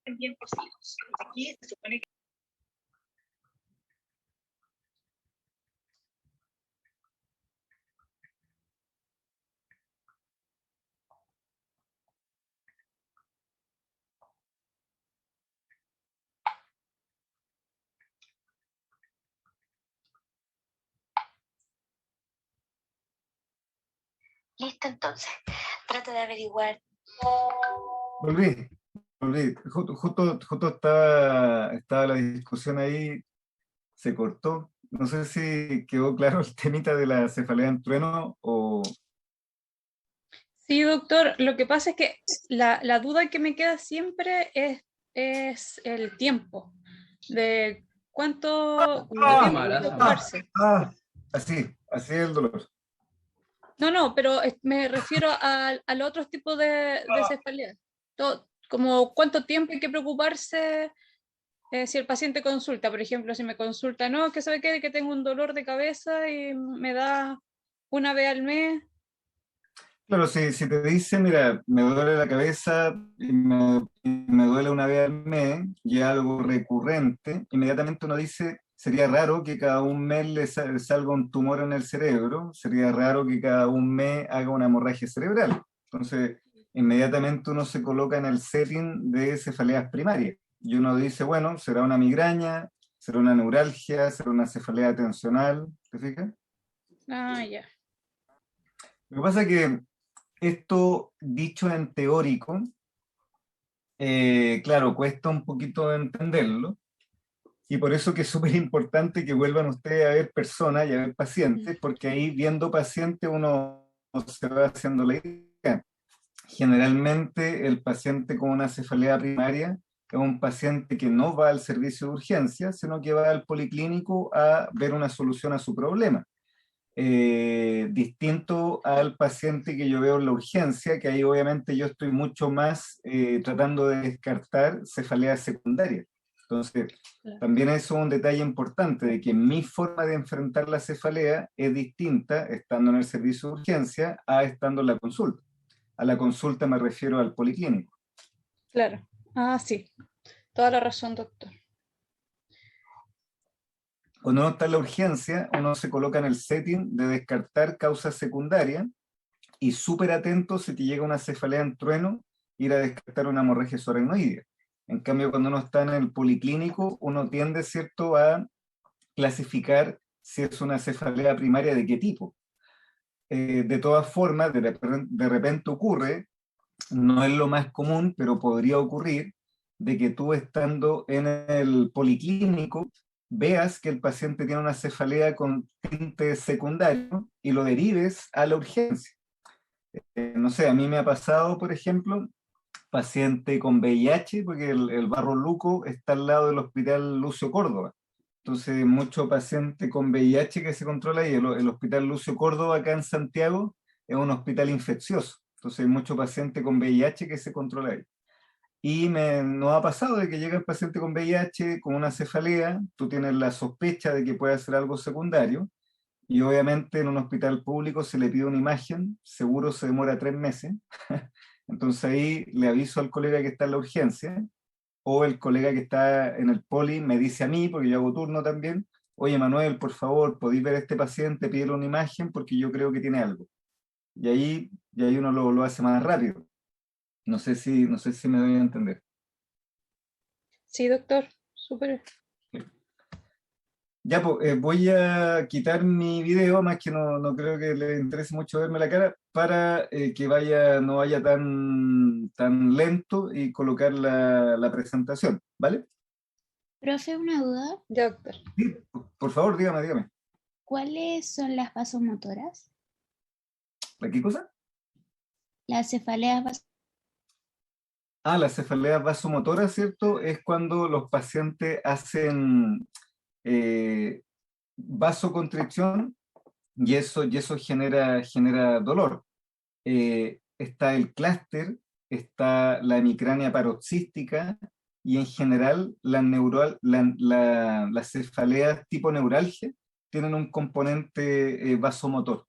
bien posibles. Aquí se supone que Listo, entonces. Trato de averiguar. Volví, volví. Justo estaba la discusión ahí, se cortó. No sé si quedó claro el temita de la cefalea en trueno o... Sí, doctor, lo que pasa es que la duda que me queda siempre es el tiempo, de cuánto tiempo hay que preocuparse. Así es el dolor. No, pero me refiero al otro tipo de cefalea. Como cuánto tiempo hay que preocuparse si el paciente consulta. Por ejemplo, si me consulta, no, que sabe qué, que tengo un dolor de cabeza y me da una vez al mes. Claro, si te dicen, mira, me duele la cabeza y me duele una vez al mes, y es algo recurrente, inmediatamente uno dice, sería raro que cada un mes salga un tumor en el cerebro, sería raro que cada un mes haga una hemorragia cerebral. Entonces, inmediatamente uno se coloca en el setting de cefaleas primarias. Y uno dice, bueno, será una migraña, será una neuralgia, será una cefalea tensional, ¿te fijas? Ah, ya. Lo que pasa es que esto, dicho en teórico, claro, cuesta un poquito entenderlo, y por eso que es súper importante que vuelvan ustedes a ver personas y a ver pacientes, porque ahí viendo pacientes uno se va haciendo la idea. Generalmente el paciente con una cefalea primaria es un paciente que no va al servicio de urgencia, sino que va al policlínico a ver una solución a su problema. Distinto al paciente que yo veo en la urgencia, que ahí obviamente yo estoy mucho más tratando de descartar cefaleas secundarias. Entonces, Claro. también eso es un detalle importante, de que mi forma de enfrentar la cefalea es distinta estando en el servicio de urgencia a estando en la consulta. A la consulta me refiero al policlínico. Claro. Ah, sí. Toda la razón, doctor. Cuando uno está en la urgencia, uno se coloca en el setting de descartar causas secundarias y súper atento si te llega una cefalea en trueno, ir a descartar una hemorragia subaracnoidea. En cambio, cuando uno está en el policlínico, uno tiende, ¿cierto?, a clasificar si es una cefalea primaria de qué tipo. De todas formas, de repente ocurre, no es lo más común, pero podría ocurrir, de que tú estando en el policlínico veas que el paciente tiene una cefalea con tinte secundario y lo derives a la urgencia. No sé, a mí me ha pasado, por ejemplo, paciente con VIH, porque el Barro Luco está al lado del Hospital Lucio Córdoba. Entonces, mucho paciente con VIH que se controla y el Hospital Lucio Córdoba acá en Santiago es un hospital infeccioso. Entonces, hay mucho paciente con VIH que se controla ahí. Y nos ha pasado de que llega el paciente con VIH con una cefalea, tú tienes la sospecha de que puede ser algo secundario, y obviamente en un hospital público se le pide una imagen, seguro se demora 3 meses. Entonces ahí le aviso al colega que está en la urgencia, o el colega que está en el poli me dice a mí, porque yo hago turno también, oye Manuel, por favor, ¿podéis ver a este paciente, pedirle una imagen porque yo creo que tiene algo? Y ahí uno lo hace más rápido. No sé si me doy a entender. Sí, doctor. Súper. Ya, pues, voy a quitar mi video, más que no creo que le interese mucho verme la cara, para que no vaya tan lento y colocar la presentación, ¿vale? Profe, una duda. Ya, doctor. Sí, por favor, dígame. ¿Cuáles son las vasomotoras? ¿La qué cosa? Las cefaleas La cefalea vasomotora, ¿cierto? Es cuando los pacientes hacen eh, vasoconstricción y eso genera dolor. Está el clúster, está la hemicrania paroxística y en general las cefaleas tipo neuralgia tienen un componente vasomotor.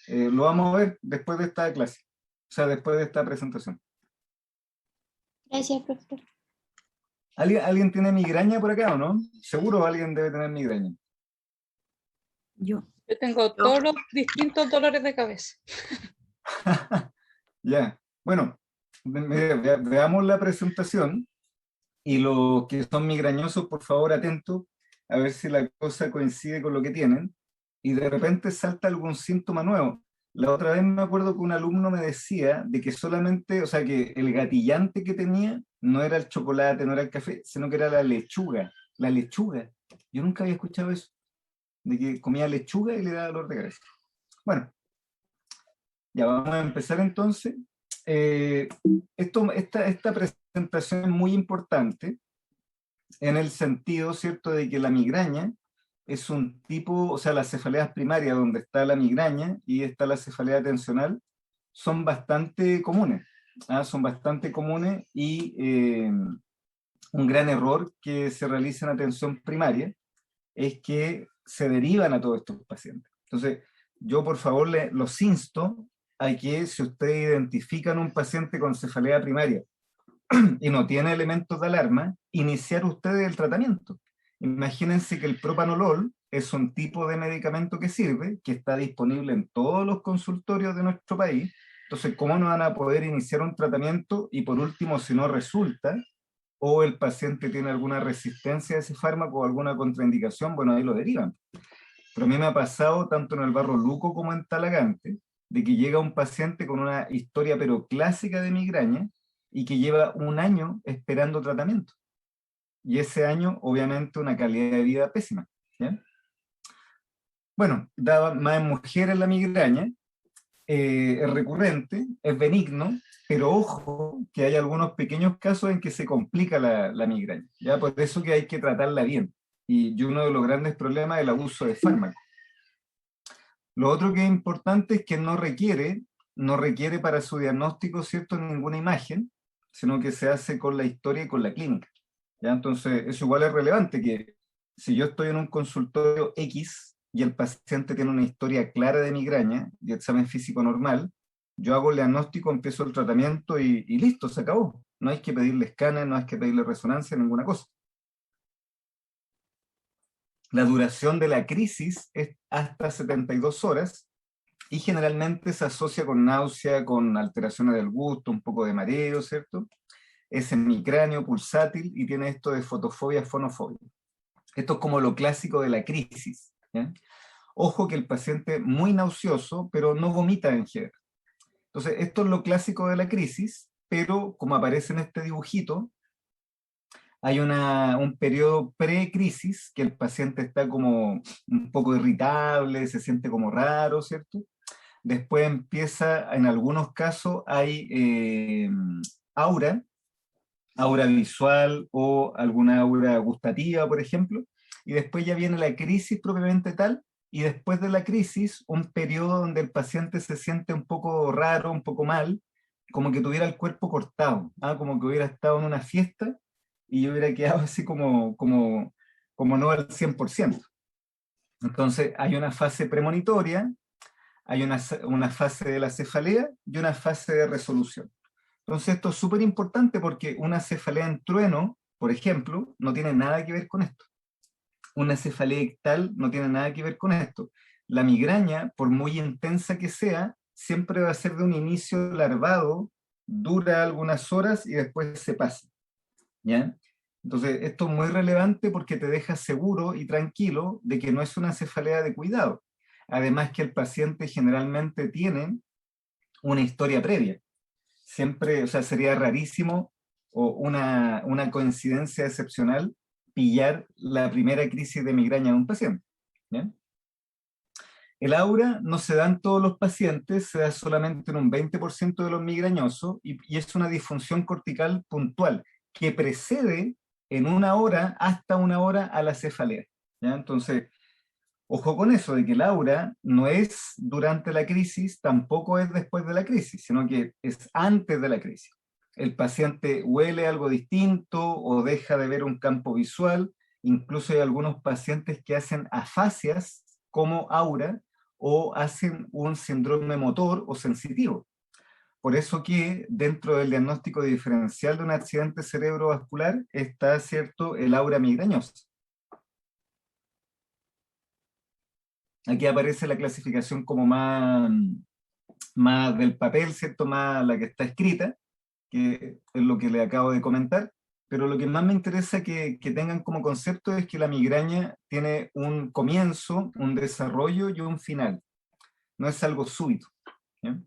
Lo vamos a ver después de esta clase, o sea, después de esta presentación. Gracias, profesor. ¿Alguien tiene migraña por acá o no? Seguro alguien debe tener migraña. Yo. Yo tengo todos los distintos dolores de cabeza. Ya, bueno, veamos la presentación y los que son migrañosos, por favor, atentos a ver si la cosa coincide con lo que tienen y de repente salta algún síntoma nuevo. La otra vez me acuerdo que un alumno me decía de que solamente, o sea, que el gatillante que tenía no era el chocolate, no era el café, sino que era la lechuga. La lechuga. Yo nunca había escuchado eso, de que comía lechuga y le daba dolor de cabeza. Bueno, ya vamos a empezar entonces. Esta presentación es muy importante en el sentido, ¿cierto?, de que la migraña es un tipo, o sea, las cefaleas primarias, donde está la migraña y está la cefalea tensional, son bastante comunes. Son bastante comunes y un gran error que se realiza en atención primaria es que se derivan a todos estos pacientes. Entonces, yo por favor los insto a que si ustedes identifican un paciente con cefalea primaria y no tiene elementos de alarma, iniciar ustedes el tratamiento. Imagínense que el propanolol es un tipo de medicamento que sirve, que está disponible en todos los consultorios de nuestro país. Entonces, ¿cómo no van a poder iniciar un tratamiento? Y por último, si no resulta, o el paciente tiene alguna resistencia a ese fármaco o alguna contraindicación, bueno, ahí lo derivan. Pero a mí me ha pasado, tanto en el Barro Luco como en Talagante, de que llega un paciente con una historia pero clásica de migraña y que lleva un año esperando tratamiento. Y ese año, obviamente, una calidad de vida pésima. ¿Ya? Bueno, daba más en mujeres la migraña, es recurrente, es benigno, pero ojo que hay algunos pequeños casos en que se complica la migraña. ¿Ya? Por eso que hay que tratarla bien. Y uno de los grandes problemas es el abuso de fármacos. Lo otro que es importante es que no requiere para su diagnóstico, ¿cierto?, ninguna imagen, sino que se hace con la historia y con la clínica. ¿Ya? Entonces, eso igual es relevante, que si yo estoy en un consultorio X y el paciente tiene una historia clara de migraña y examen físico normal, yo hago el diagnóstico, empiezo el tratamiento y listo, se acabó. No hay que pedirle escáner, no hay que pedirle resonancia, ninguna cosa. La duración de la crisis es hasta 72 horas y generalmente se asocia con náusea, con alteraciones del gusto, un poco de mareo, ¿cierto? Es hemicráneo, pulsátil y tiene esto de fotofobia, fonofobia. Esto es como lo clásico de la crisis. ¿Ya? Ojo que el paciente es muy nauseoso, pero no vomita en general. Entonces, esto es lo clásico de la crisis, pero como aparece en este dibujito, hay un periodo pre-crisis, que el paciente está como un poco irritable, se siente como raro, ¿cierto? Después empieza, en algunos casos, hay aura visual o alguna aura gustativa, por ejemplo, y después ya viene la crisis propiamente tal, y después de la crisis, un periodo donde el paciente se siente un poco raro, un poco mal, como que tuviera el cuerpo cortado, como que hubiera estado en una fiesta y yo hubiera quedado así como no al 100%. Entonces hay una fase premonitoria, hay una fase de la cefalea y una fase de resolución. Entonces esto es súper importante porque una cefalea en trueno, por ejemplo, no tiene nada que ver con esto. Una cefalea ictal no tiene nada que ver con esto. La migraña, por muy intensa que sea, siempre va a ser de un inicio larvado, dura algunas horas y después se pasa. ¿Ya? Entonces, esto es muy relevante porque te deja seguro y tranquilo de que no es una cefalea de cuidado. Además que el paciente generalmente tiene una historia previa. Siempre, o sea, sería rarísimo o una coincidencia excepcional pillar la primera crisis de migraña de un paciente. ¿Ya? El aura no se da en todos los pacientes, se da solamente en un 20% de los migrañosos y es una disfunción cortical puntual que precede en una hora hasta una hora a la cefalea. ¿Ya? Entonces, ojo con eso, de que el aura no es durante la crisis, tampoco es después de la crisis, sino que es antes de la crisis. El paciente huele algo distinto o deja de ver un campo visual, incluso hay algunos pacientes que hacen afasias como aura o hacen un síndrome motor o sensitivo. Por eso que dentro del diagnóstico diferencial de un accidente cerebrovascular está, ¿cierto?, el aura migrañosa. Aquí aparece la clasificación como más del papel, ¿cierto?, más la que está escrita, que es lo que le acabo de comentar, pero lo que más me interesa que tengan como concepto es que la migraña tiene un comienzo, un desarrollo y un final. No es algo súbito. ¿Ya?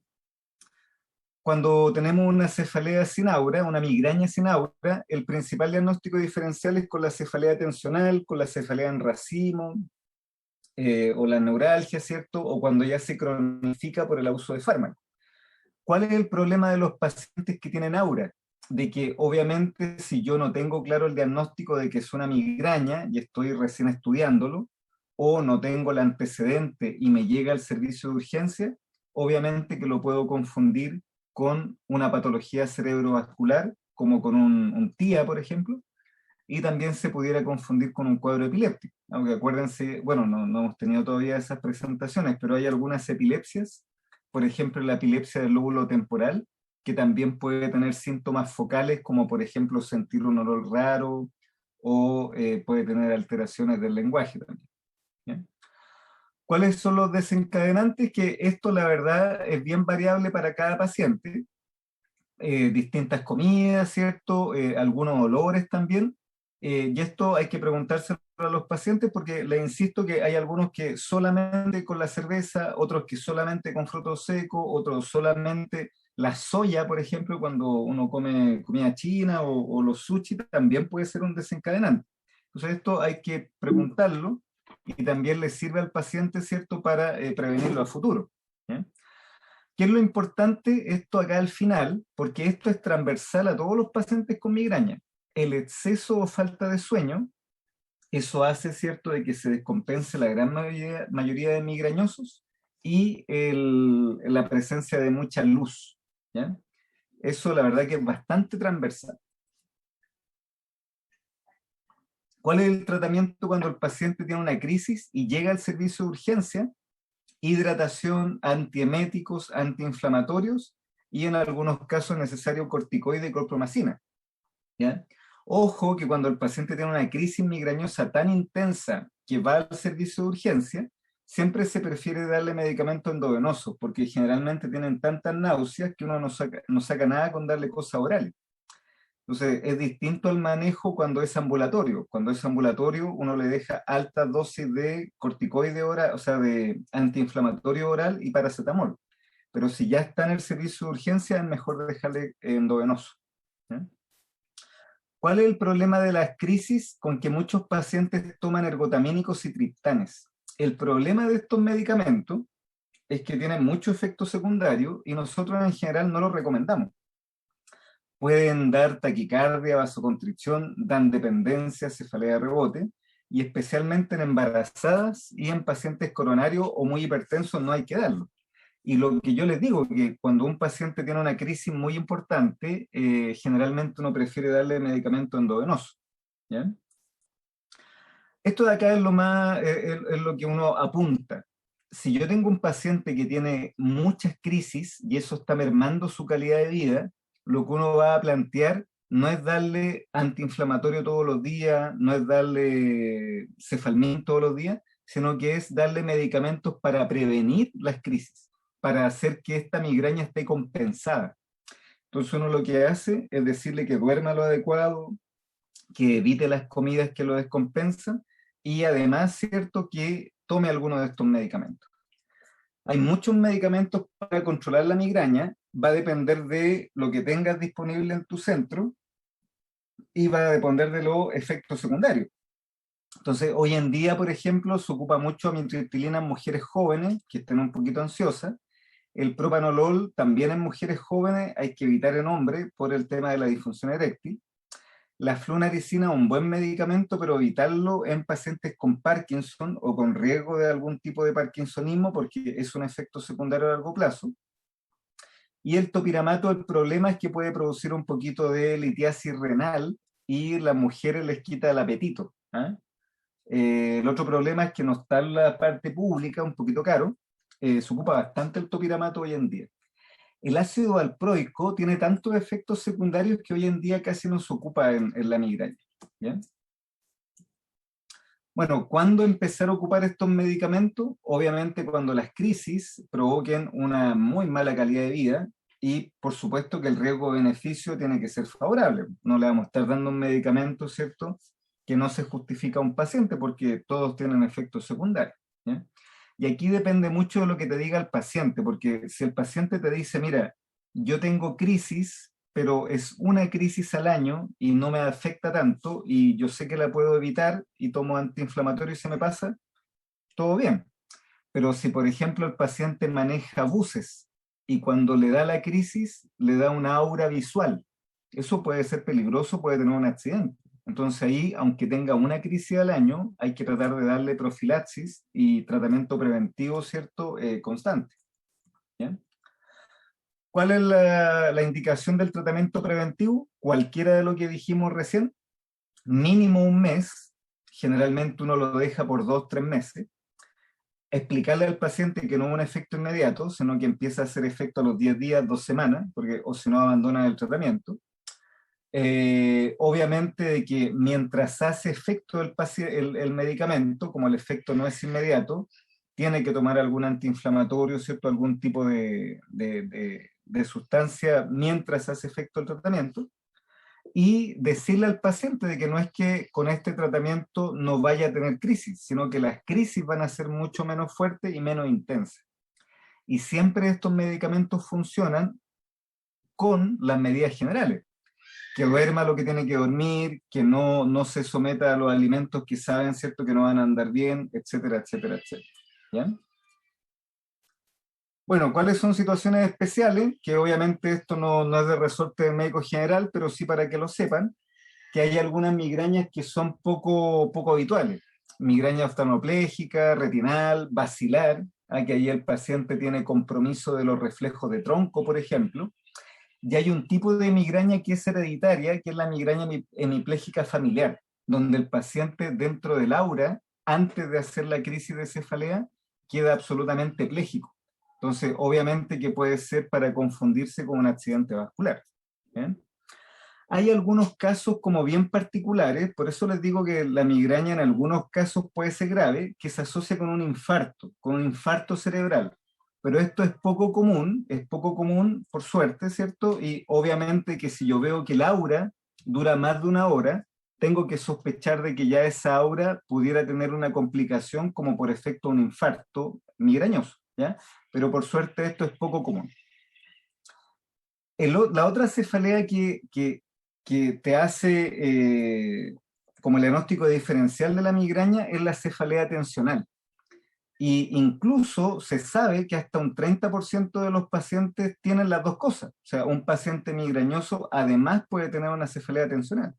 Cuando tenemos una cefalea sin aura, una migraña sin aura, el principal diagnóstico diferencial es con la cefalea tensional, con la cefalea en racimo, o la neuralgia, ¿cierto? O cuando ya se cronifica por el uso de fármacos. ¿Cuál es el problema de los pacientes que tienen aura? De que obviamente si yo no tengo claro el diagnóstico de que es una migraña y estoy recién estudiándolo, o no tengo el antecedente y me llega al servicio de urgencia, obviamente que lo puedo confundir con una patología cerebrovascular, como con un TIA, por ejemplo, y también se pudiera confundir con un cuadro epiléptico. Aunque acuérdense, bueno, no hemos tenido todavía esas presentaciones, pero hay algunas epilepsias, por ejemplo la epilepsia del lóbulo temporal, que también puede tener síntomas focales, como por ejemplo sentir un olor raro, o puede tener alteraciones del lenguaje también. ¿Bien? ¿Cuáles son los desencadenantes? Que esto la verdad es bien variable para cada paciente. Distintas comidas, ¿cierto? Algunos olores también. Y esto hay que preguntárselo a los pacientes porque les insisto que hay algunos que solamente con la cerveza, otros que solamente con frutos secos, otros solamente la soya, por ejemplo, cuando uno come comida china o los sushi, también puede ser un desencadenante. Entonces esto hay que preguntarlo y también le sirve al paciente, ¿cierto?, para prevenirlo a futuro. ¿Eh? ¿Qué es lo importante? Esto acá al final, porque esto es transversal a todos los pacientes con migraña. El exceso o falta de sueño, eso hace, ¿cierto?, de que se descompense la gran mayoría de migrañosos y la presencia de mucha luz. ¿Ya? Eso la verdad que es bastante transversal. ¿Cuál es el tratamiento cuando el paciente tiene una crisis y llega al servicio de urgencia? Hidratación, antieméticos, antiinflamatorios y en algunos casos necesario corticoide y clorpromacina. ¿Ya? Ojo que cuando el paciente tiene una crisis migrañosa tan intensa que va al servicio de urgencia, siempre se prefiere darle medicamentos endovenosos porque generalmente tienen tantas náuseas que uno no saca nada con darle cosas orales. Entonces, es distinto el manejo cuando es ambulatorio. Cuando es ambulatorio, uno le deja altas dosis de corticoide oral, o sea, de antiinflamatorio oral y paracetamol. Pero si ya está en el servicio de urgencia, es mejor dejarle endovenoso. ¿Eh? ¿Cuál es el problema de las crisis? Con que muchos pacientes toman ergotamínicos y triptanes. El problema de estos medicamentos es que tienen mucho efecto secundario y nosotros en general no los recomendamos. Pueden dar taquicardia, vasoconstricción, dan dependencia, cefalea de rebote, y especialmente en embarazadas y en pacientes coronarios o muy hipertensos no hay que darlo. Y lo que yo les digo, que cuando un paciente tiene una crisis muy importante, generalmente uno prefiere darle medicamento endovenoso. ¿Ya? Esto de acá es es lo que uno apunta. Si yo tengo un paciente que tiene muchas crisis y eso está mermando su calidad de vida, lo que uno va a plantear no es darle antiinflamatorio todos los días, no es darle cefalmin todos los días, sino que es darle medicamentos para prevenir las crisis, para hacer que esta migraña esté compensada. Entonces uno lo que hace es decirle que duerma lo adecuado, que evite las comidas que lo descompensan y además, ¿cierto?, que tome alguno de estos medicamentos. Hay muchos medicamentos para controlar la migraña, va a depender de lo que tengas disponible en tu centro y va a depender de los efectos secundarios. Entonces, hoy en día, por ejemplo, se ocupa mucho amitriptilina en mujeres jóvenes que estén un poquito ansiosas. El propanolol también en mujeres jóvenes hay que evitar en hombres por el tema de la disfunción eréctil. La flunaricina es un buen medicamento, pero evitarlo en pacientes con Parkinson o con riesgo de algún tipo de parkinsonismo porque es un efecto secundario a largo plazo. Y el topiramato, el problema es que puede producir un poquito de litiasis renal y las mujeres les quita el apetito. El otro problema es que no está en la parte pública, un poquito caro. Se ocupa bastante el topiramato hoy en día. El ácido valproico tiene tantos efectos secundarios que hoy en día casi no se ocupa en la migraña. ¿Ya? Bueno, ¿cuándo empezar a ocupar estos medicamentos? Obviamente cuando las crisis provoquen una muy mala calidad de vida y por supuesto que el riesgo-beneficio tiene que ser favorable. No le vamos a estar dando un medicamento, ¿cierto?, que no se justifica a un paciente porque todos tienen efectos secundarios. ¿Ya? Y aquí depende mucho de lo que te diga el paciente, porque si el paciente te dice, mira, yo tengo crisis, pero es una crisis al año y no me afecta tanto y yo sé que la puedo evitar y tomo antiinflamatorio y se me pasa, todo bien. Pero si, por ejemplo, el paciente maneja buses y cuando le da la crisis, le da una aura visual, eso puede ser peligroso, puede tener un accidente. Entonces ahí, aunque tenga una crisis al año, hay que tratar de darle profilaxis y tratamiento preventivo, ¿cierto?, constante. ¿Ya? ¿Cuál es la indicación del tratamiento preventivo? Cualquiera de lo que dijimos recién, mínimo un mes, generalmente uno lo deja por 2-3 meses, explicarle al paciente que no es un efecto inmediato, sino que empieza a hacer efecto a los 10 días, 2 semanas, porque, o si no abandona el tratamiento. Obviamente de que mientras hace efecto el medicamento, como el efecto no es inmediato, tiene que tomar algún antiinflamatorio, ¿cierto?, algún tipo de sustancia mientras hace efecto el tratamiento, y decirle al paciente de que no es que con este tratamiento no vaya a tener crisis, sino que las crisis van a ser mucho menos fuertes y menos intensas. Y siempre estos medicamentos funcionan con las medidas generales. Que duerma lo que tiene que dormir, que no se someta a los alimentos que saben, ¿cierto?, que no van a andar bien, etcétera, etcétera, etcétera. ¿Ya? Bueno, ¿cuáles son situaciones especiales? Que obviamente esto no es de resorte del médico general, pero sí para que lo sepan, que hay algunas migrañas que son poco habituales. Migraña oftalmoplégica, retinal, basilar, que ahí el paciente tiene compromiso de los reflejos de tronco, por ejemplo. Y hay un tipo de migraña que es hereditaria, que es la migraña hemipléjica familiar, donde el paciente dentro del aura, antes de hacer la crisis de cefalea, queda absolutamente pléjico. Entonces, obviamente que puede ser para confundirse con un accidente vascular. ¿Bien? Hay algunos casos como bien particulares, por eso les digo que la migraña en algunos casos puede ser grave, que se asocia con un infarto cerebral. Pero esto es poco común por suerte, ¿cierto? Y obviamente que si yo veo que el aura dura más de 1 hora, tengo que sospechar de que ya esa aura pudiera tener una complicación como por efecto un infarto migrañoso, ¿ya? Pero por suerte esto es poco común. La otra cefalea que te hace como el diagnóstico diferencial de la migraña es la cefalea tensional. Y incluso se sabe que hasta un 30% de los pacientes tienen las dos cosas. O sea, un paciente migrañoso además puede tener una cefalea tensional.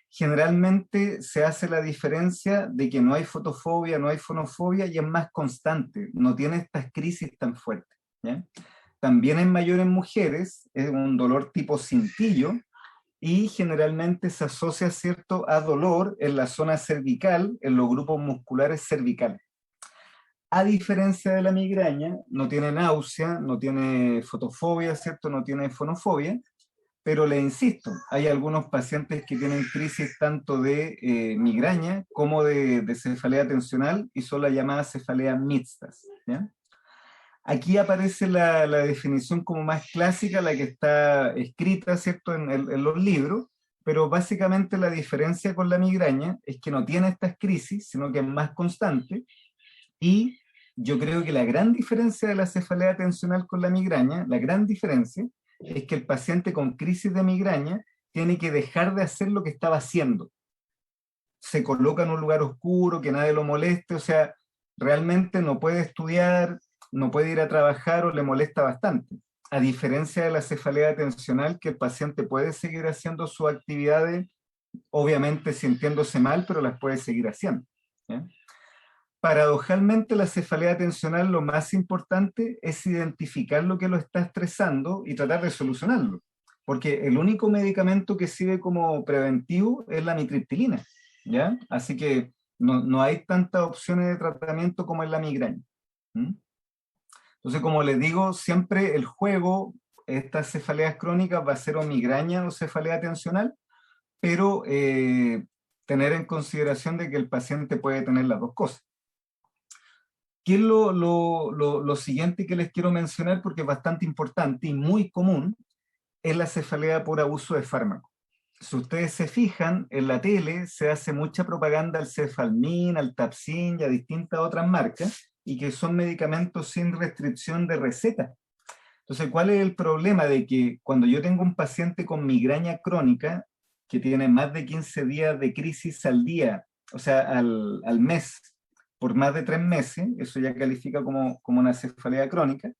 Generalmente se hace la diferencia de que no hay fotofobia, no hay fonofobia y es más constante, no tiene estas crisis tan fuertes. ¿Ya? También es mayor en mujeres, es un dolor tipo cintillo y generalmente se asocia, ¿cierto?, a dolor en la zona cervical, en los grupos musculares cervicales. A diferencia de la migraña, no tiene náusea, no tiene fotofobia, ¿cierto?, no tiene fonofobia, pero le insisto, hay algunos pacientes que tienen crisis tanto de migraña como de cefalea tensional y son las llamadas cefaleas mixtas. ¿Ya? Aquí aparece la definición como más clásica, la que está escrita, ¿cierto?, en los libros, pero básicamente la diferencia con la migraña es que no tiene estas crisis, sino que es más constante. Y yo creo que la gran diferencia de la cefalea tensional con la migraña, la gran diferencia, es que el paciente con crisis de migraña tiene que dejar de hacer lo que estaba haciendo. Se coloca en un lugar oscuro, que nadie lo moleste, o sea, realmente no puede estudiar, no puede ir a trabajar o le molesta bastante. A diferencia de la cefalea tensional, que el paciente puede seguir haciendo sus actividades, obviamente sintiéndose mal, pero las puede seguir haciendo. ¿Ya? Paradojalmente, la cefalea tensional lo más importante es identificar lo que lo está estresando y tratar de solucionarlo. Porque el único medicamento que sirve como preventivo es la amitriptilina, ¿ya? Así que no hay tantas opciones de tratamiento como en la migraña. ¿Mm? Entonces, como les digo, siempre el juego, estas cefaleas crónicas va a ser o migraña o cefalea tensional, pero tener en consideración de que el paciente puede tener las dos cosas. ¿Qué es lo siguiente que les quiero mencionar? Porque es bastante importante y muy común, es la cefalea por abuso de fármacos. Si ustedes se fijan, en la tele se hace mucha propaganda al Cefalmin, al Tapsin y a distintas otras marcas, y que son medicamentos sin restricción de receta. Entonces, ¿cuál es el problema? De que cuando yo tengo un paciente con migraña crónica, que tiene más de 15 días de crisis al día, o sea, al mes, por más de 3 meses, eso ya califica como una cefalea crónica.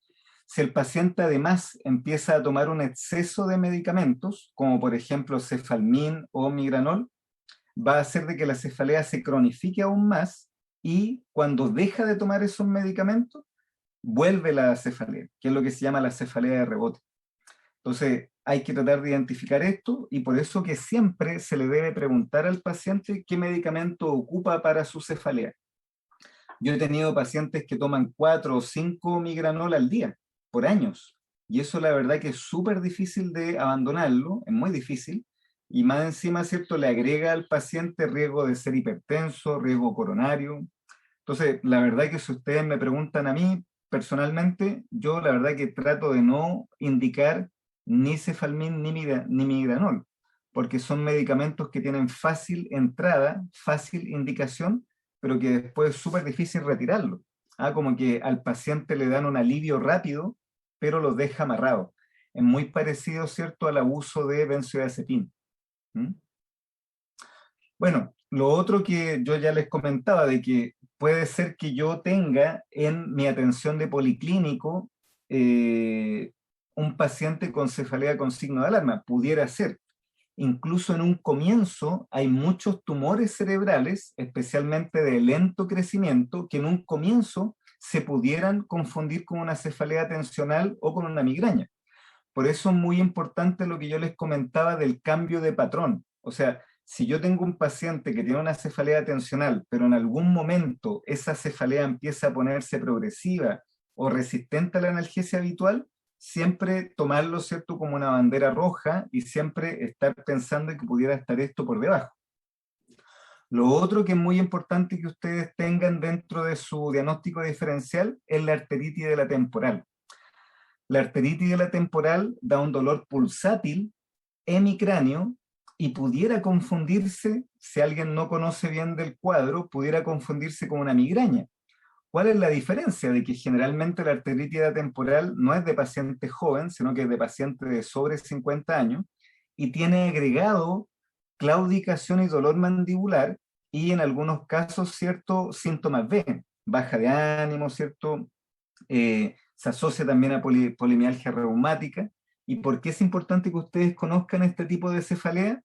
Si el paciente además empieza a tomar un exceso de medicamentos, como por ejemplo Cefalmin o Migranol, va a hacer de que la cefalea se cronifique aún más, y cuando deja de tomar esos medicamentos, vuelve la cefalea, que es lo que se llama la cefalea de rebote. Entonces, hay que tratar de identificar esto, y por eso que siempre se le debe preguntar al paciente qué medicamento ocupa para su cefalea. Yo he tenido pacientes que toman 4 o 5 Migranol al día, por años, y eso la verdad que es súper difícil de abandonarlo, es muy difícil, y más encima, ¿cierto?, le agrega al paciente riesgo de ser hipertenso, riesgo coronario. Entonces, la verdad que si ustedes me preguntan a mí, personalmente, yo la verdad que trato de no indicar ni Cefalmin ni Migranol, porque son medicamentos que tienen fácil entrada, fácil indicación, pero que después es súper difícil retirarlo. Como que al paciente le dan un alivio rápido, pero los deja amarrados. Es muy parecido, ¿cierto?, al abuso de benzodiazepina. Bueno, lo otro que yo ya les comentaba, de que puede ser que yo tenga en mi atención de policlínico un paciente con cefalea con signo de alarma, pudiera ser. Incluso en un comienzo hay muchos tumores cerebrales, especialmente de lento crecimiento, que en un comienzo se pudieran confundir con una cefalea tensional o con una migraña. Por eso es muy importante lo que yo les comentaba del cambio de patrón. O sea, si yo tengo un paciente que tiene una cefalea tensional, pero en algún momento esa cefalea empieza a ponerse progresiva o resistente a la analgesia habitual, siempre tomarlo, ¿cierto?, como una bandera roja, y siempre estar pensando que pudiera estar esto por debajo. Lo otro que es muy importante que ustedes tengan dentro de su diagnóstico diferencial es la arteritis de la temporal. La arteritis de la temporal da un dolor pulsátil hemicráneo y pudiera confundirse, si alguien no conoce bien del cuadro, pudiera confundirse con una migraña. ¿Cuál es la diferencia? De que generalmente la arteritis temporal no es de paciente joven, sino que es de paciente de sobre 50 años, y tiene agregado claudicación y dolor mandibular, y en algunos casos, ¿cierto?, síntomas B, baja de ánimo, ¿cierto? Se asocia también a polimialgia reumática. ¿Y por qué es importante que ustedes conozcan este tipo de cefalea?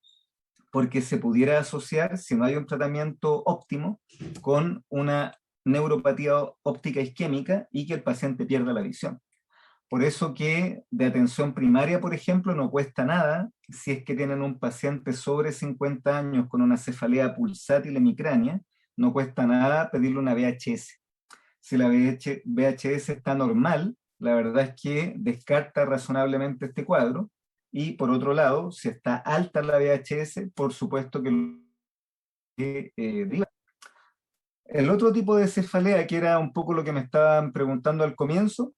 Porque se pudiera asociar, si no hay un tratamiento óptimo, con una neuropatía óptica isquémica y que el paciente pierda la visión. Por eso que de atención primaria, por ejemplo, no cuesta nada, si es que tienen un paciente sobre 50 años con una cefalea pulsátil hemicránea, no cuesta nada pedirle una VHS. Si la VHS está normal, la verdad es que descarta razonablemente este cuadro, y por otro lado, si está alta la VHS, por supuesto que diga. El otro tipo de cefalea, que era un poco lo que me estaban preguntando al comienzo,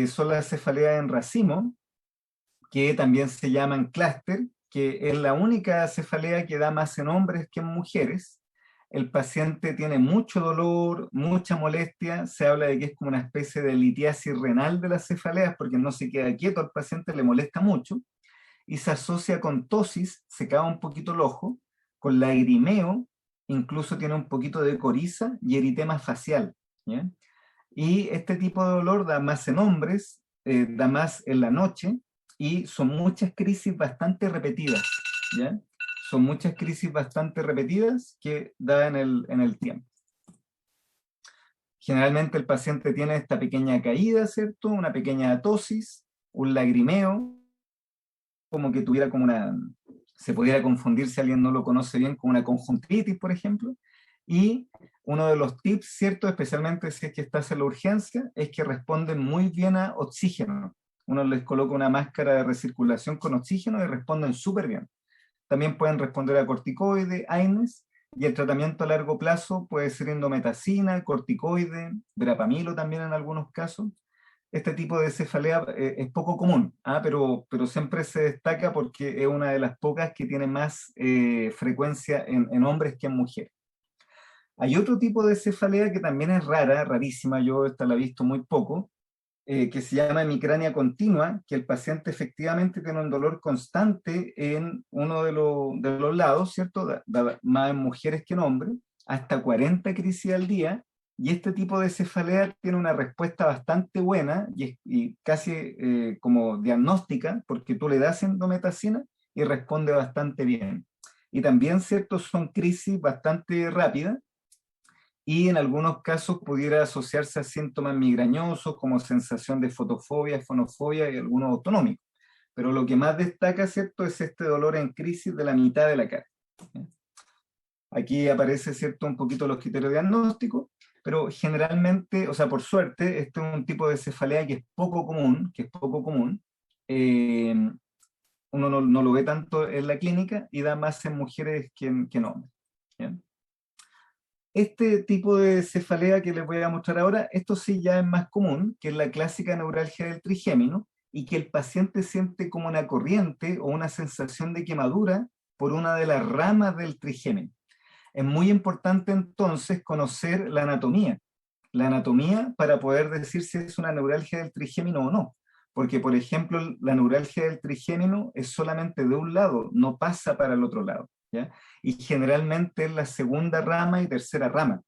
son las cefaleas en racimo, que también se llaman clúster, que es la única cefalea que da más en hombres que en mujeres. El paciente tiene mucho dolor, mucha molestia, se habla de que es como una especie de litiasis renal de las cefaleas, porque no se queda quieto, al paciente le molesta mucho, y se asocia con tosis, se cava un poquito el ojo, con lagrimeo, incluso tiene un poquito de coriza y eritema facial, ¿ya? Y este tipo de dolor da más en hombres, da más en la noche, y son muchas crisis bastante repetidas, ¿ya? Son muchas crisis bastante repetidas que da en el tiempo. Generalmente el paciente tiene esta pequeña caída, ¿cierto? Una pequeña atosis, un lagrimeo, como que tuviera como se pudiera confundir, si alguien no lo conoce bien, con una conjuntivitis, por ejemplo, Y uno de los tips, ¿cierto?, especialmente si es que estás en la urgencia, es que responden muy bien a oxígeno. Uno les coloca una máscara de recirculación con oxígeno y responden súper bien. También pueden responder a corticoides, AINES, y el tratamiento a largo plazo puede ser indometacina, corticoide, verapamilo también en algunos casos. Este tipo de cefalea es poco común, pero siempre se destaca porque es una de las pocas que tiene más frecuencia en hombres que en mujeres. Hay otro tipo de cefalea que también es rara, rarísima, yo esta la he visto muy poco, que se llama hemicrania continua, que el paciente efectivamente tiene un dolor constante en uno de los lados, ¿cierto? Más en mujeres que en hombres, hasta 40 crisis al día, y este tipo de cefalea tiene una respuesta bastante buena y casi como diagnóstica, porque tú le das endometacina y responde bastante bien. Y también, ¿cierto? Son crisis bastante rápidas, y en algunos casos pudiera asociarse a síntomas migrañosos como sensación de fotofobia, fonofobia y algunos autonómicos. Pero lo que más destaca, ¿cierto?, es este dolor en crisis de la mitad de la cara. Aquí aparece, ¿cierto?, un poquito los criterios diagnósticos, pero generalmente, o sea, por suerte, este es un tipo de cefalea que es poco común, uno no lo ve tanto en la clínica y da más en mujeres que en hombres. ¿Bien? Este tipo de cefalea que les voy a mostrar ahora, esto sí ya es más común, que es la clásica neuralgia del trigémino, y que el paciente siente como una corriente o una sensación de quemadura por una de las ramas del trigémino. Es muy importante entonces conocer la anatomía para poder decir si es una neuralgia del trigémino o no. Porque, por ejemplo, la neuralgia del trigémino es solamente de un lado, no pasa para el otro lado, ¿ya? Y generalmente es la segunda rama y tercera rama.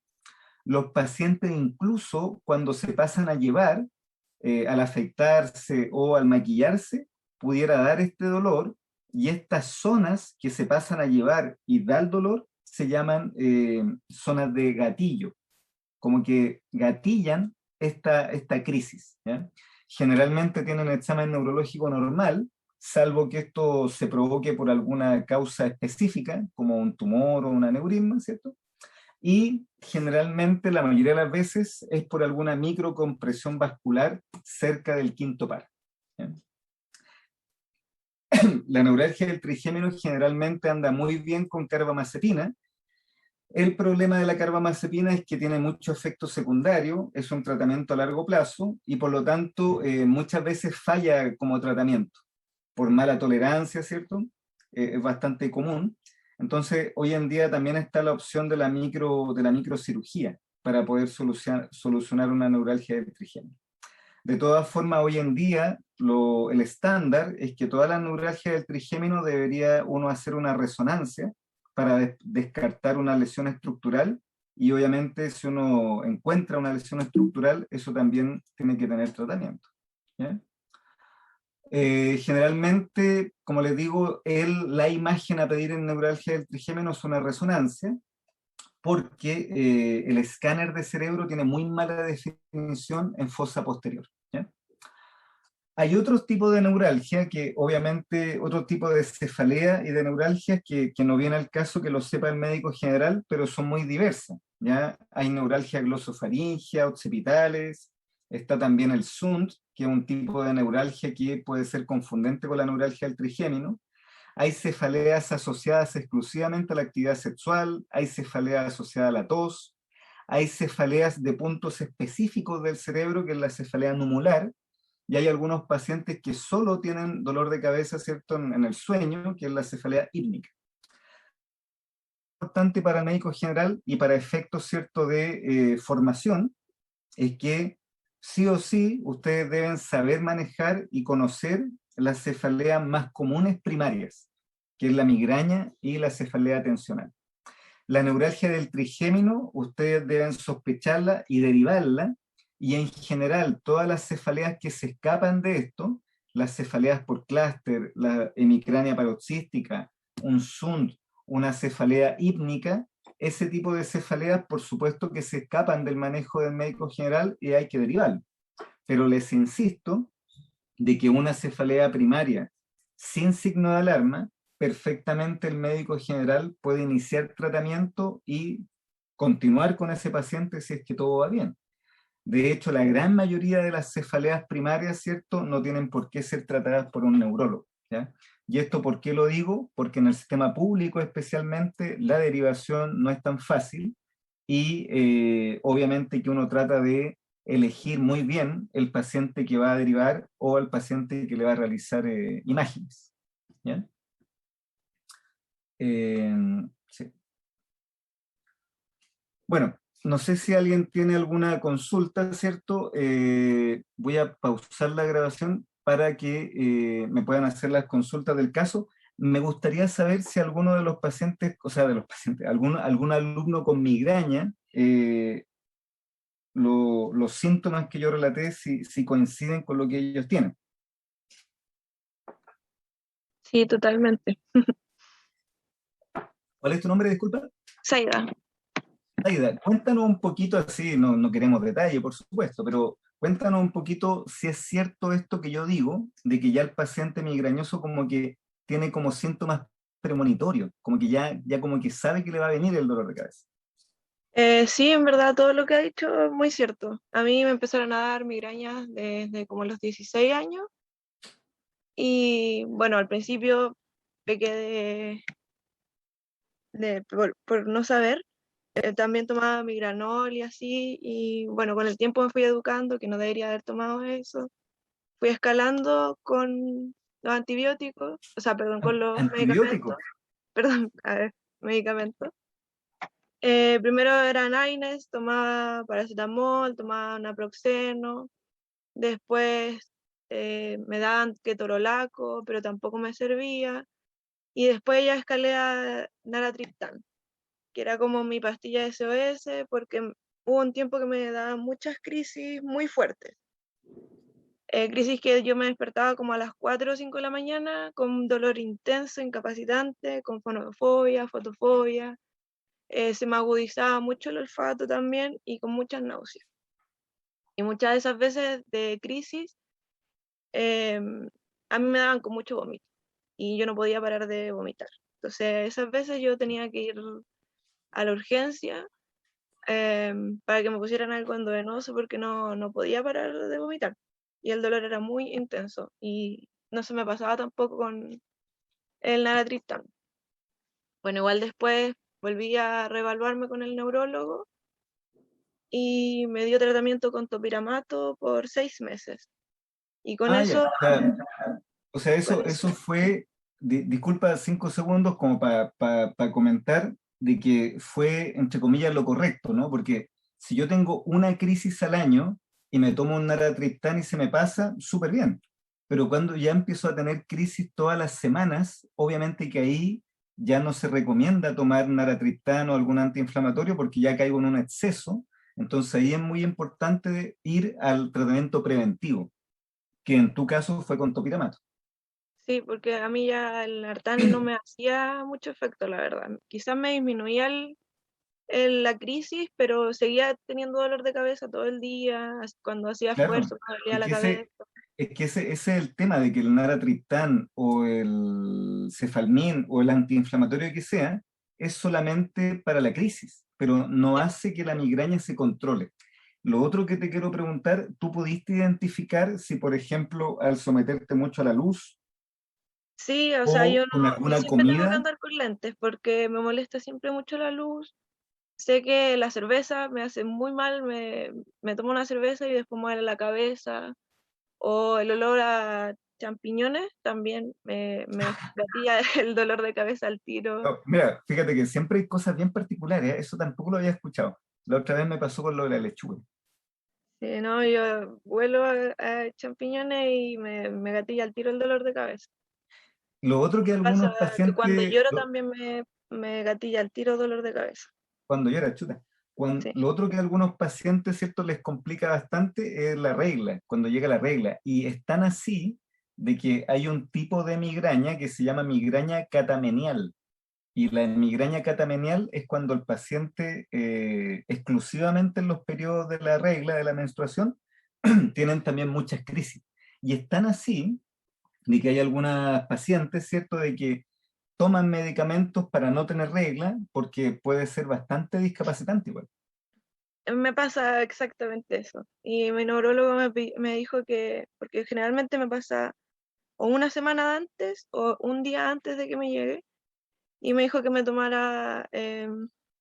Los pacientes incluso cuando se pasan a llevar, al afeitarse o al maquillarse, pudiera dar este dolor, y estas zonas que se pasan a llevar y da el dolor se llaman zonas de gatillo, como que gatillan esta crisis, ¿ya? Generalmente tienen examen neurológico normal, salvo que esto se provoque por alguna causa específica, como un tumor o un aneurisma, ¿cierto? Y generalmente, la mayoría de las veces, es por alguna microcompresión vascular cerca del quinto par. ¿Ya? La neuralgia del trigémino generalmente anda muy bien con carbamazepina. El problema de la carbamazepina es que tiene mucho efecto secundario, es un tratamiento a largo plazo y por lo tanto muchas veces falla como tratamiento por mala tolerancia, ¿cierto? Es bastante común. Entonces, hoy en día también está la opción de la microcirugía para poder solucionar una neuralgia del trigémino. De todas formas, hoy en día el estándar es que toda la neuralgia del trigémino debería uno hacer una resonancia para descartar una lesión estructural, y obviamente si uno encuentra una lesión estructural, eso también tiene que tener tratamiento. ¿Ya? Generalmente, como les digo, la imagen a pedir en neuralgia del trigémino es una resonancia, porque el escáner de cerebro tiene muy mala definición en fosa posterior. ¿Ya? Hay otros tipos de neuralgia, que obviamente, otro tipo de cefalea y de neuralgia que no viene al caso que lo sepa el médico general, pero son muy diversas, ¿ya? Hay neuralgia glosofaringea, occipitales, está también el SUND, que es un tipo de neuralgia que puede ser confundente con la neuralgia del trigémino. Hay cefaleas asociadas exclusivamente a la actividad sexual, hay cefaleas asociadas a la tos, hay cefaleas de puntos específicos del cerebro, que es la cefalea numular, y hay algunos pacientes que solo tienen dolor de cabeza, ¿cierto?, en el sueño, que es la cefalea hípnica. Importante para el médico general y para efectos, ¿cierto?, de formación, es que sí o sí ustedes deben saber manejar y conocer las cefaleas más comunes primarias, que es la migraña y la cefalea tensional. La neuralgia del trigémino, ustedes deben sospecharla y derivarla, y en general todas las cefaleas que se escapan de esto, las cefaleas por clúster, la hemicrania paroxística, un SUND, una cefalea hípnica, ese tipo de cefaleas por supuesto que se escapan del manejo del médico general y hay que derivarlo. Pero les insisto de que una cefalea primaria sin signo de alarma, perfectamente el médico general puede iniciar tratamiento y continuar con ese paciente si es que todo va bien. De hecho, la gran mayoría de las cefaleas primarias, ¿cierto?, no tienen por qué ser tratadas por un neurólogo, ¿ya? ¿Y esto por qué lo digo? Porque en el sistema público especialmente la derivación no es tan fácil y obviamente que uno trata de elegir muy bien el paciente que va a derivar o el paciente que le va a realizar imágenes, ¿ya? Sí. Bueno, no sé si alguien tiene alguna consulta, ¿cierto? Voy a pausar la grabación para que me puedan hacer las consultas del caso. Me gustaría saber si alguno de los pacientes, o sea, de los pacientes, algún alumno con migraña, los síntomas que yo relaté, si coinciden con lo que ellos tienen. Sí, totalmente. ¿Cuál es tu nombre, disculpa? Zaida. Aida, cuéntanos un poquito así, no queremos detalle, por supuesto, pero cuéntanos un poquito si es cierto esto que yo digo, de que ya el paciente migrañoso como que tiene como síntomas premonitorios, como que ya como que sabe que le va a venir el dolor de cabeza. Sí, en verdad todo lo que ha dicho es muy cierto. A mí me empezaron a dar migrañas desde como los 16 años y bueno, al principio pequé por no saber. También tomaba migranol y así, y bueno, con el tiempo me fui educando que no debería haber tomado eso. Fui escalando con los antibióticos, o sea, perdón, con los ¿Antibióticos? medicamentos, perdón, a ver, medicamentos. Primero era Naines, tomaba paracetamol, tomaba naproxeno, después me daban ketorolaco, pero tampoco me servía, y después ya escalé a naratriptán, que era como mi pastilla SOS, porque hubo un tiempo que me daban muchas crisis muy fuertes. Crisis que yo me despertaba como a las 4 o 5 de la mañana con dolor intenso, incapacitante, con fonofobia, fotofobia. Se me agudizaba mucho el olfato también y con muchas náuseas. Y muchas de esas veces de crisis a mí me daban con mucho vómito y yo no podía parar de vomitar. Entonces esas veces yo tenía que ir a la urgencia para que me pusieran algo endovenoso porque no podía parar de vomitar. Y el dolor era muy intenso y no se me pasaba tampoco con el naratriptán. Bueno, igual después volví a reevaluarme con el neurólogo y me dio tratamiento con topiramato por 6 meses. Y con Ah, ya. eso, O sea, eso fue, disculpa 5 segundos como para comentar de que fue, entre comillas, lo correcto, ¿no? Porque si yo tengo una crisis al año y me tomo un naratriptán y se me pasa, súper bien. Pero cuando ya empiezo a tener crisis todas las semanas, obviamente que ahí ya no se recomienda tomar naratriptán o algún antiinflamatorio porque ya caigo en un exceso. Entonces ahí es muy importante ir al tratamiento preventivo, que en tu caso fue con topiramato. sí, porque a mí ya el Nartán no me hacía mucho efecto, la verdad. Quizás me disminuía la crisis, pero seguía teniendo dolor de cabeza todo el día, cuando hacía Claro, esfuerzo, me dolía es la que cabeza. ese es el tema de que el naratriptán o el cefalmin o el antiinflamatorio que sea es solamente para la crisis, pero no hace que la migraña se controle. Lo otro que te quiero preguntar, ¿tú pudiste identificar si, por ejemplo, al someterte mucho a la luz Sí, o sea, o con yo alguna siempre tengo que comida? andar con lentes porque me molesta siempre mucho la luz. Sé que la cerveza me hace muy mal, me tomo una cerveza y después me duele la cabeza. O el olor a champiñones también me gatilla el dolor de cabeza al tiro. No, mira, fíjate que siempre hay cosas bien particulares, ¿eh? Eso tampoco lo había escuchado. La otra vez me pasó con lo de la lechuga. No, yo huelo a champiñones y me gatilla al tiro el dolor de cabeza. Lo otro que Me pasa algunos que cuando pacientes, lloro también me gatilla al tiro dolor de cabeza. cuando yo era chuta, Sí. lo otro que a algunos pacientes, ¿cierto?, les complica bastante es la regla, cuando llega la regla. Y es tan así de que hay un tipo de migraña que se llama migraña catamenial. Y la migraña catamenial es cuando el paciente, exclusivamente en los periodos de la regla, de la menstruación, tienen también muchas crisis. Y es tan así de que hay algunas pacientes, ¿cierto?, de que toman medicamentos para no tener regla, porque puede ser bastante discapacitante igual. Me pasa exactamente eso. Y mi neurólogo me dijo que, porque generalmente me pasa o una semana antes o un día antes de que me llegue, y me dijo que me tomara,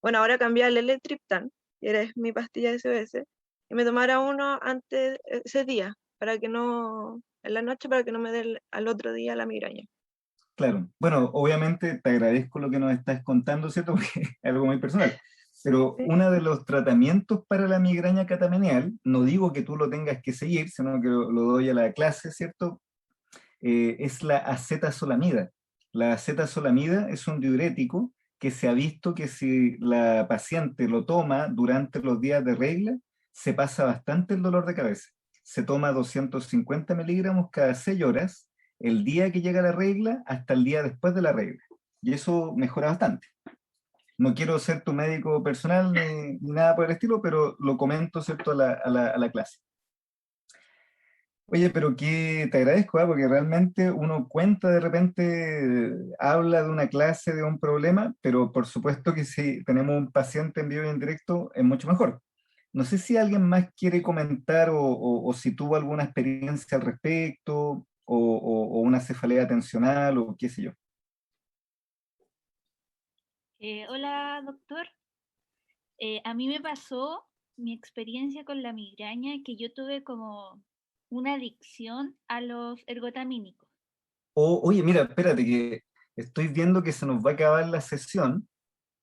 bueno, ahora cambié al L-triptán, que es mi pastilla de SOS, y me tomara uno antes, ese día, para que no, en la noche, para que no me dé al otro día la migraña. Claro, bueno, obviamente te agradezco lo que nos estás contando, ¿cierto? Porque es algo muy personal. Pero Sí. uno de los tratamientos para la migraña catamenial, no digo que tú lo tengas que seguir, sino que lo doy a la clase, ¿cierto? Es la acetazolamida. La acetazolamida es un diurético que se ha visto que si la paciente lo toma durante los días de regla, se pasa bastante el dolor de cabeza. Se toma 250 miligramos cada 6 horas, el día que llega la regla hasta el día después de la regla. Y eso mejora bastante. No quiero ser tu médico personal ni nada por el estilo, pero lo comento, ¿cierto?, a la clase. Oye, pero que te agradezco, ¿ah? Porque realmente uno cuenta de repente, habla de una clase, de un problema, pero por supuesto que si tenemos un paciente en vivo y en directo, es mucho mejor. No sé si alguien más quiere comentar o si tuvo alguna experiencia al respecto, o una cefalea tensional, o qué sé yo. Hola, doctor. A mí me pasó mi experiencia con la migraña que yo tuve como una adicción a los ergotamínicos. Oye, mira, espérate, que estoy viendo que se nos va a acabar la sesión.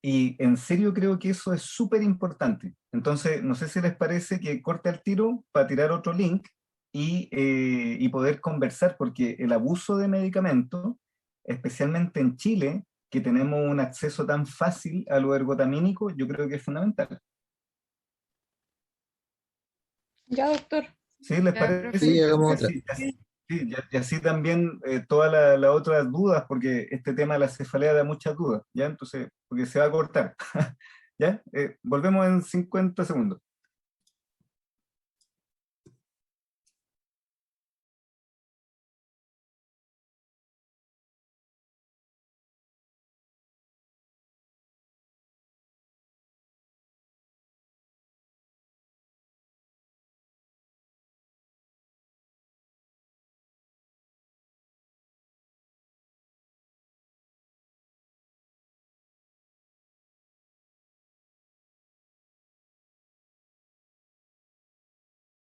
Y en serio creo que eso es súper importante. Entonces, no sé si les parece que corte al tiro para tirar otro link y poder conversar, porque el abuso de medicamentos, especialmente en Chile, que tenemos un acceso tan fácil a lo ergotamínico, yo creo que es fundamental. Ya, doctor. ¿Sí? ¿Les Ya, parece? profe. Sí, hagamos Y otra. así, sí, y así también todas las otras dudas, porque este tema de la cefalea da muchas dudas, ¿ya? Entonces, porque se va a cortar. ¿Ya? Volvemos en 50 segundos.